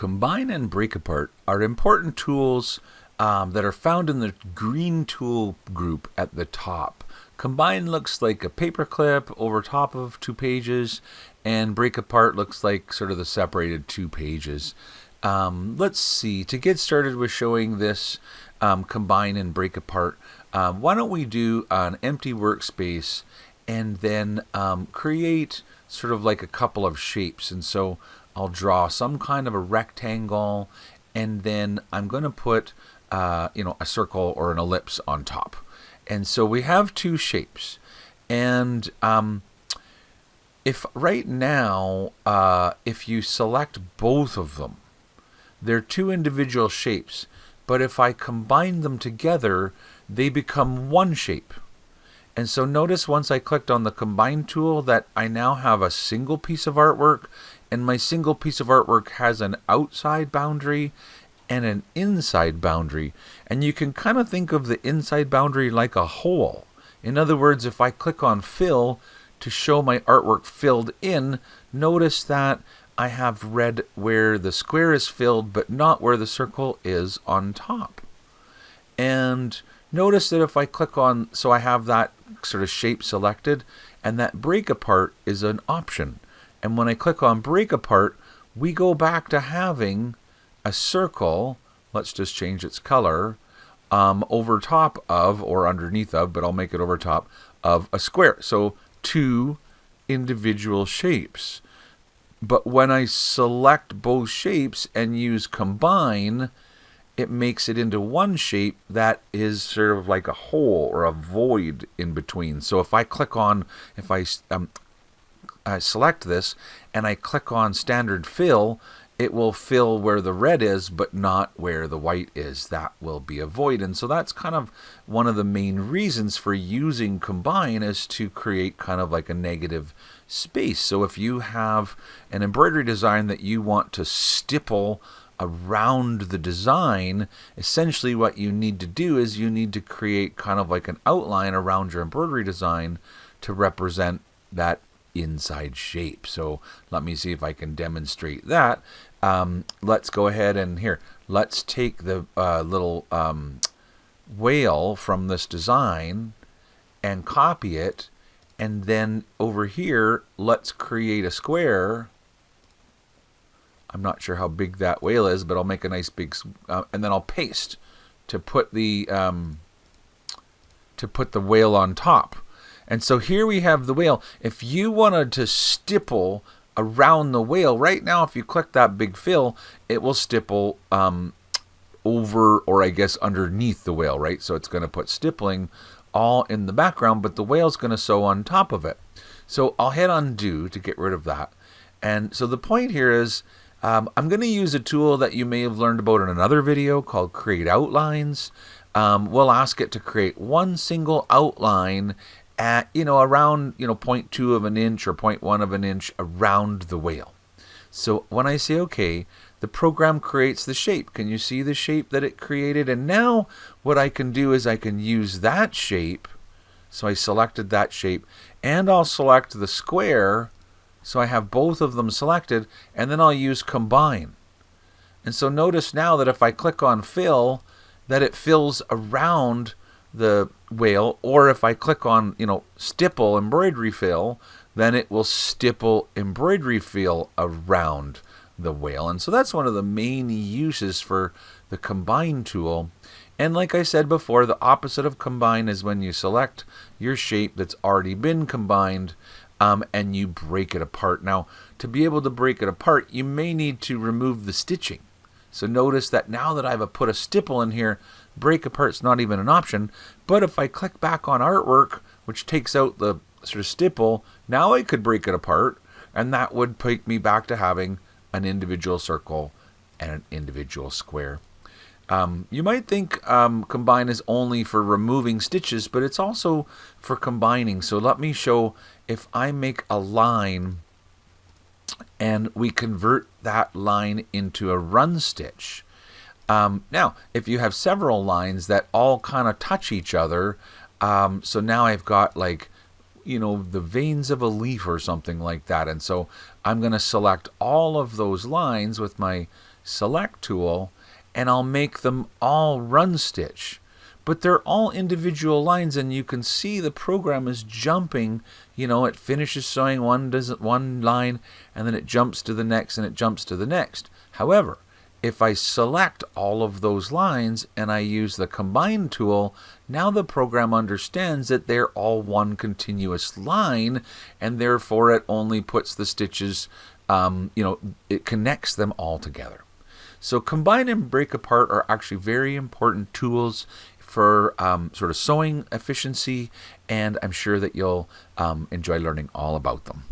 Combine and break apart are important tools that are found in the green tool group at the top. Combine looks like a paperclip over top of 2 pages, and break apart looks like sort of the separated 2 pages. Let's see, to get started with showing this combine and break apart, why don't we do an empty workspace and then create sort of like a couple of shapes. And so I'll draw some kind of a rectangle, and then I'm going to put a circle or an ellipse on top. And so we have 2 shapes. And if right now, if you select both of them, they're 2 individual shapes. But if I combine them together, they become 1 shape. And so notice once I clicked on the combine tool that I now have a single piece of artwork, and my single piece of artwork has an outside boundary and an inside boundary. And you can kind of think of the inside boundary like a hole. In other words, if I click on fill to show my artwork filled in, notice that I have red where the square is filled but not where the circle is on top. And notice that if I click on, so I have that sort of shape selected, and that break apart is an option. And when I click on break apart, we go back to having a circle, let's just change its color, over top of, or underneath of, but I'll make it over top of a square. So 2 individual shapes. But when I select both shapes and use combine, it makes it into 1 shape that is sort of like a hole or a void in between. So if I click on, if I select this and I click on standard fill, it will fill where the red is but not where the white is. That will be a void. And so that's kind of one of the main reasons for using combine, is to create kind of like a negative space. So if you have an embroidery design that you want to stipple around the design, essentially what you need to do is you need to create kind of like an outline around your embroidery design to represent that inside shape. So let me see if I can demonstrate that. Let's go ahead and here, let's take the little whale from this design and copy it, and then over here let's create a square. I'm not sure how big that whale is, but I'll make a nice big, and then I'll paste to put the whale on top. And so here we have the whale. If you wanted to stipple around the whale, right now if you click that big fill, it will stipple over, or I guess underneath the whale, right? So it's going to put stippling all in the background, but the whale's going to sew on top of it. So I'll hit undo to get rid of that. And so the point here is, I'm going to use a tool that you may have learned about in another video called Create Outlines. We'll ask it to create 1 single outline at, around, 0.2 of an inch or 0.1 of an inch around the whale. So when I say OK, the program creates the shape. Can you see the shape that it created? And now what I can do is I can use that shape. So I selected that shape, and I'll select the square. So I have both of them selected, and then I'll use combine. And so notice now that if I click on fill, that it fills around the whale, or if I click on, stipple embroidery fill, then it will stipple embroidery fill around the whale. And so that's one of the main uses for the combine tool. And like I said before, the opposite of combine is when you select your shape that's already been combined, and you break it apart. Now, to be able to break it apart, you may need to remove the stitching. So notice that now that I've put a stipple in here, break apart's not even an option. But if I click back on artwork, which takes out the sort of stipple, now I could break it apart, and that would take me back to having an individual circle and an individual square. You might think combine is only for removing stitches, but it's also for combining. So let me show, if I make a line and we convert that line into a run stitch. Now, if you have several lines that all kind of touch each other, so now I've got like the veins of a leaf or something like that. And so I'm going to select all of those lines with my select tool, and I'll make them all run stitch. But they're all individual lines, and you can see the program is jumping. It finishes sewing one line, and then it jumps to the next, and it jumps to the next. However, if I select all of those lines and I use the combine tool, now the program understands that they're all one continuous line, and therefore it only puts the stitches, it connects them all together. So combine and break apart are actually very important tools for sort of sewing efficiency, and I'm sure that you'll enjoy learning all about them.